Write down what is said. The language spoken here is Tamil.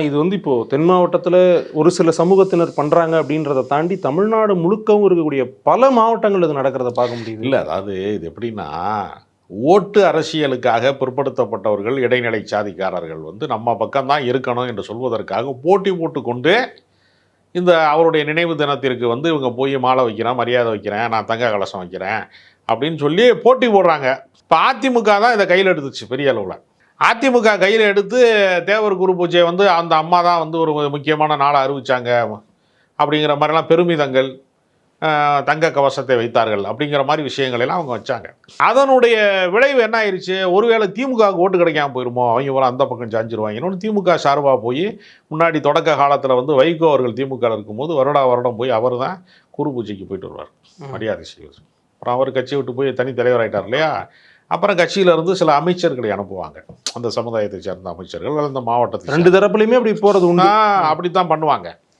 இது இப்போ தென் மாவட்டத்துல ஒரு சில சமூகத்தினர் பண்றாங்க அப்படின்றத தாண்டி தமிழ்நாடு முழுக்கவும் இருக்கக்கூடிய பல மாவட்டங்கள் இது நடக்கிறத பார்க்க முடியுது. இல்ல அதாவது இது எப்படின்னா, ஓட்டு அரசியலுக்காக பிற்படுத்தப்பட்டவர்கள், இடைநிலை சாதிக்காரர்கள் நம்ம பக்கம் தான் இருக்கணும் என்று சொல்வதற்காக போட்டி போட்டுக்கொண்டு, இந்த அவருடைய நினைவு தினத்திற்கு இவங்க போய் மாலை வைக்கிறேன், மரியாதை வைக்கிறேன், நான் தங்க கலசம் வைக்கிறேன் அப்படின்னு சொல்லி போட்டி போடுறாங்க. இப்ப அதிமுக தான் இத கையில எடுத்துச்சு பெரிய அளவுல. அதிமுக கையில எடுத்து தேவர் குரு பூஜைய அந்த அம்மா தான் ஒரு முக்கியமான நாளா அறிவிச்சாங்க. அப்படிங்கிற மாரிலாம் பெருமிதங்கள், தங்க கவசத்தை வைத்தார்கள் அப்படிங்கிற மாதிரி விஷயங்கள் எல்லாம் அவங்க வச்சாங்க. அதனுடைய விளைவு என்ன ஆயிருச்சு, ஒருவேளை திமுகவுக்கு ஓட்டு கிடைக்காம போயிருமோ, அவங்க பூரா அந்த பக்கம் சாஞ்சிருவாங்கன்னு திமுக சார்பா போய் முன்னாடி தொடக்க காலத்தில் வைகோ அவர்கள் திமுக இருக்கும்போது வருடம் போய் அவர் தான் குரு பூஜைக்கு போயிட்டு வருவார், மரியாதை செய்வார். அப்புறம் அவர் கட்சியை விட்டு போய் தனி தலைவர் ஆயிட்டார் இல்லையா. அப்புறம் கட்சியிலிருந்து சில அமைச்சர்களை அனுப்புவாங்க, அந்த சமுதாயத்தை சேர்ந்த அமைச்சர்கள் அந்த மாவட்டத்தில். ரெண்டு தரப்புலையுமே அப்படி போகிறது உண்டு. அப்படித்தான் பண்ணுவாங்க.